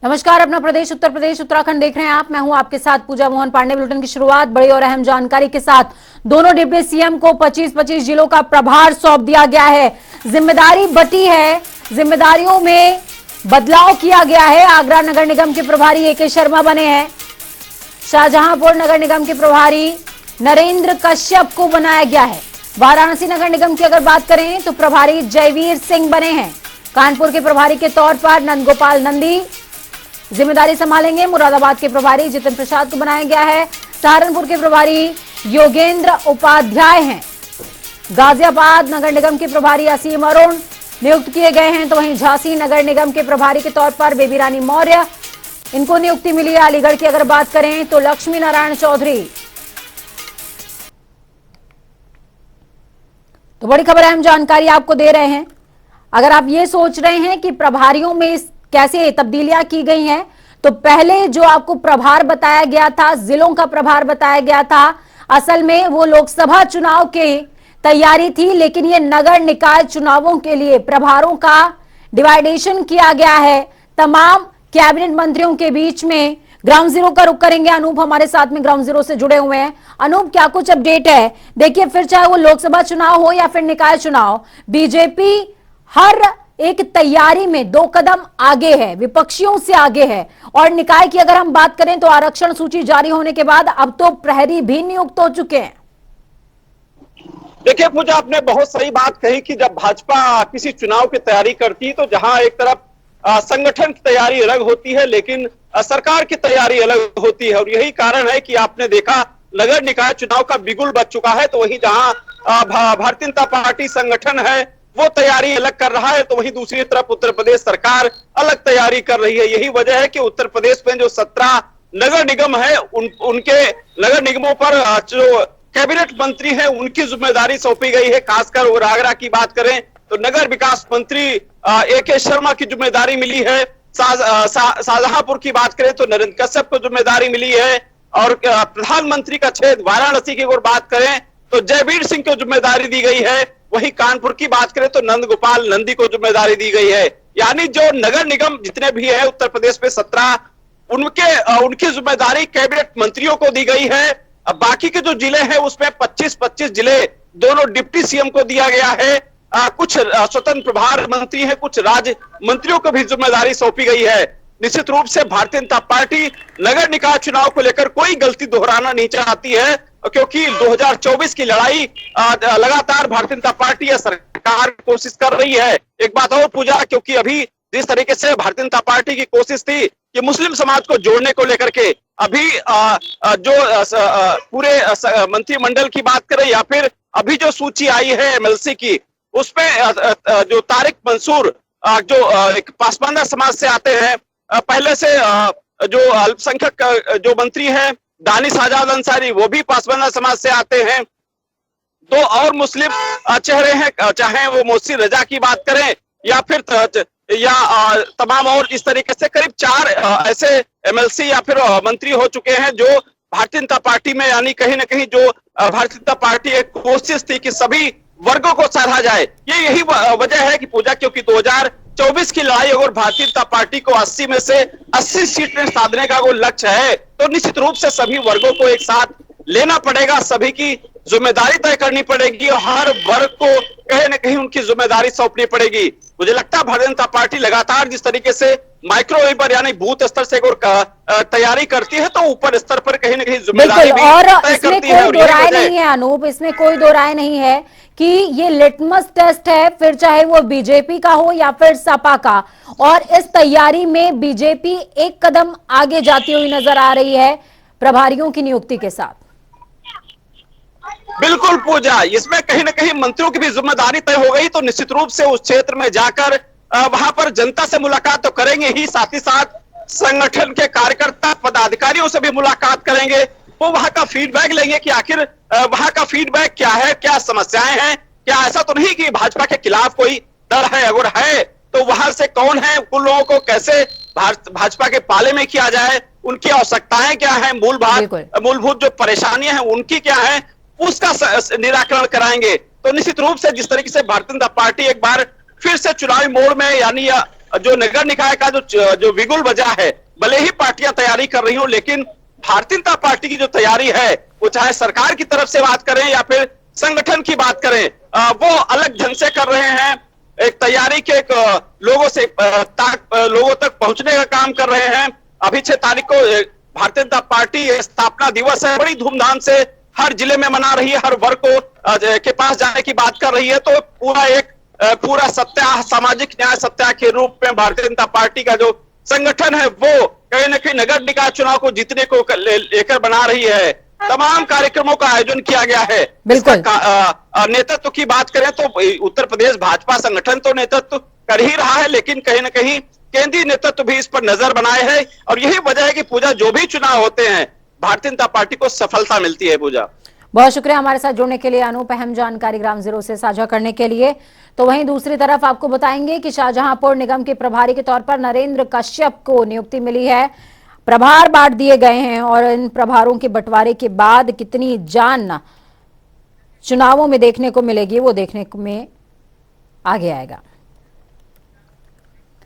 नमस्कार, अपना प्रदेश उत्तर प्रदेश उत्तराखंड देख रहे हैं आप। मैं हूं आपके साथ पूजा मोहन पांडे। बुलेटिन की शुरुआत बड़ी और अहम जानकारी के साथ। दोनों डिप्टी सीएम को 25-25 जिलों का प्रभार सौंप दिया गया है। जिम्मेदारी बटी है, जिम्मेदारियों में बदलाव किया गया है। आगरा नगर निगम के प्रभारी ए के शर्मा बने हैं। शाहजहांपुर नगर निगम के प्रभारी नरेंद्र कश्यप को बनाया गया है। वाराणसी नगर निगम की अगर बात करें तो प्रभारी जयवीर सिंह बने हैं। कानपुर के प्रभारी के तौर पर नंदगोपाल नंदी जिम्मेदारी संभालेंगे। मुरादाबाद के प्रभारी जितिन प्रसाद को बनाया गया है। सहारनपुर के प्रभारी योगेंद्र उपाध्याय हैं। गाजियाबाद नगर निगम के प्रभारी असीम अरुण नियुक्त किए गए हैं। तो वहीं झांसी नगर निगम के प्रभारी के तौर पर बेबी रानी मौर्य, इनको नियुक्ति मिली है। अलीगढ़ की अगर बात करें तो लक्ष्मी नारायण चौधरी। तो बड़ी खबर, अहम जानकारी आपको दे रहे हैं। अगर आप ये सोच रहे हैं कि प्रभारियों में कैसे तब्दीलियां की गई हैं, तो पहले जो आपको प्रभार बताया गया था, जिलों का प्रभार बताया गया था, असल में वो लोकसभा चुनाव की तैयारी थी। लेकिन ये नगर निकाय चुनावों के लिए प्रभारों का डिवाइडेशन किया गया है। तमाम कैबिनेट मंत्रियों के बीच में ग्राउंड जीरो का रुख करेंगे। अनूप हमारे साथ में ग्राउंड जीरो से जुड़े हुए हैं। अनूप, क्या कुछ अपडेट है? देखिए, फिर चाहे वो लोकसभा चुनाव हो या फिर निकाय चुनाव, बीजेपी हर एक तैयारी में 2 कदम आगे है, विपक्षियों से आगे है। और निकाय की अगर हम बात करें तो आरक्षण सूची जारी होने के बाद अब तो प्रहरी भी नियुक्त हो चुके हैं। देखिए पूजा, आपने बहुत सही बात कही कि जब भाजपा किसी चुनाव की तैयारी करती है तो जहां एक तरफ संगठन की तैयारी अलग होती है, लेकिन सरकार की तैयारी अलग होती है। और यही कारण है कि आपने देखा नगर निकाय चुनाव का बिगुल बज चुका है। तो वहीं जहां भारतीय जनता पार्टी संगठन है वो तैयारी अलग कर रहा है, तो वहीं दूसरी तरफ उत्तर प्रदेश सरकार अलग तैयारी कर रही है। यही वजह है कि उत्तर प्रदेश में जो 17 नगर निगम है उनके नगर निगमों पर जो कैबिनेट मंत्री हैं उनकी जिम्मेदारी सौंपी गई है। खासकर और आगरा की बात करें तो नगर विकास मंत्री ए के शर्मा की जिम्मेदारी मिली है। शाहजहांपुर की बात करें तो नरेंद्र कश्यप को जिम्मेदारी मिली है। और प्रधानमंत्री का क्षेत्र वाराणसी की अगर बात करें तो जयवीर सिंह को जिम्मेदारी दी गई है। वहीं कानपुर की बात करें तो नंदगोपाल नंदी को जिम्मेदारी दी गई है। यानी जो नगर निगम जितने भी है उत्तर प्रदेश में 17, उनकी जिम्मेदारी कैबिनेट मंत्रियों को दी गई है। अब बाकी के जो जिले हैं उसमें 25-25 जिले दोनों डिप्टी सीएम को दिया गया है। कुछ स्वतंत्र प्रभार मंत्री हैं, कुछ राज्य मंत्रियों को भी जिम्मेदारी सौंपी गई है। निश्चित रूप से भारतीय जनता पार्टी नगर निकाय चुनाव को लेकर कोई गलती दोहराना नहीं चाहती है, क्योंकि 2024 की लड़ाई लगातार भारतीय जनता पार्टी या सरकार कोशिश कर रही है। एक बात और पूजा, क्योंकि अभी जिस तरीके से भारतीय जनता पार्टी की कोशिश थी कि मुस्लिम समाज को जोड़ने को लेकर के, अभी जो पूरे मंत्रिमंडल की बात करें या फिर अभी जो सूची आई है एमएलसी की, उसमें जो तारिक मंसूर जो एक पासवान समाज से आते हैं, पहले से जो अल्पसंख्यक जो मंत्री हैं दानिश आजाद अंसारी, वो भी पासवान समाज से आते हैं। 2 और मुस्लिम चेहरे हैं, चाहे वो मोहसिन रजा की बात करें या फिर तमाम और इस तरीके से करीब 4 ऐसे एमएलसी या फिर मंत्री हो चुके हैं जो भारतीय जनता पार्टी में, यानी कहीं ना कहीं जो भारतीय जनता पार्टी एक कोशिश थी कि सभी वर्गों को सराहा जाए। यही वजह है कि पूजा, क्योंकि 2024 की लड़ाई अगर भारतीय जनता पार्टी को 80 में से 80 सीटें साधने का वो लक्ष्य है, तो निश्चित रूप से सभी वर्गों को एक साथ लेना पड़ेगा, सभी की जिम्मेदारी तय करनी पड़ेगी और हर वर्ग को कहीं ना कहीं उनकी जिम्मेदारी सौंपनी पड़ेगी। मुझे लगता है भारतीय जनता पार्टी लगातार जिस तरीके से माइक्रो लेवल यानी बूथ स्तर से तैयारी करती है, तो ऊपर स्तर पर कहीं ना कहीं जिम्मेदारी भी तय करती है। कोई दो राय नहीं है अनूप, इसमें कोई दो राय नहीं है कि ये लिटमस टेस्ट है, फिर चाहे वो बीजेपी का हो या फिर सपा का। और इस तैयारी में बीजेपी एक कदम आगे जाती हुई नजर आ रही है प्रभारियों की नियुक्ति के साथ। बिल्कुल पूजा, इसमें कहीं ना कहीं मंत्रियों की भी जिम्मेदारी तय हो गई, तो निश्चित रूप से उस क्षेत्र में जाकर वहां पर जनता से मुलाकात तो करेंगे ही, साथ ही साथ संगठन के कार्यकर्ता पदाधिकारियों से भी मुलाकात करेंगे। वो वहां का फीडबैक लेंगे कि आखिर वहां का फीडबैक क्या है, क्या समस्याएं हैं, क्या ऐसा तो नहीं कि भाजपा के खिलाफ कोई डर है, अगर है तो वहां से कौन है, उन लोगों को कैसे भाजपा के पाले में किया जाए, उनकी आवश्यकताएं क्या है, मूलभूत जो परेशानियां हैं उनकी क्या है, उसका निराकरण कराएंगे। तो निश्चित रूप से जिस तरीके से भारतीय जनता पार्टी एक बार फिर से चुनावी मोड़ में, यानी जो नगर निकाय का जो बिगुल बजा है, भले ही पार्टियां तैयारी कर रही हो, लेकिन भारतीय जनता पार्टी की जो तैयारी है वो चाहे सरकार की तरफ से बात करें या फिर संगठन की बात करें, वो अलग ढंग से कर रहे हैं। एक तैयारी के लोगों तक पहुंचने का काम कर रहे हैं। अभी 6 तारीख को भारतीय जनता पार्टी स्थापना दिवस है, बड़ी धूमधाम से हर जिले में मना रही है, हर वर्ग को के पास जाने की बात कर रही है। तो पूरा सत्याग्रह, सामाजिक न्याय सत्याग्रह के रूप में भारतीय जनता पार्टी का जो संगठन है वो कहीं न कहीं नगर निकाय चुनाव को जीतने को लेकर बना रही है। तमाम कार्यक्रमों का आयोजन किया गया है। बिल्कुल। नेतृत्व की बात करें तो उत्तर प्रदेश भाजपा संगठन तो नेतृत्व कर ही रहा है, लेकिन कहीं न कहीं केंद्रीय नेतृत्व भी इस पर नजर बनाए है, और यही वजह है कि पूजा जो भी चुनाव होते हैं भारतीय जनता पार्टी को सफलता मिलती है। पूजा, बहुत शुक्रिया हमारे साथ जुड़ने के लिए, अनूप, अहम जानकारी ग्राम जीरो से साझा करने के लिए। तो वहीं दूसरी तरफ आपको बताएंगे कि शाहजहांपुर निगम के प्रभारी के तौर पर नरेंद्र कश्यप को नियुक्ति मिली है, प्रभार बांट दिए गए हैं, और इन प्रभारों के बंटवारे के बाद कितनी जान चुनावों में देखने को मिलेगी वो देखने में आगे आएगा।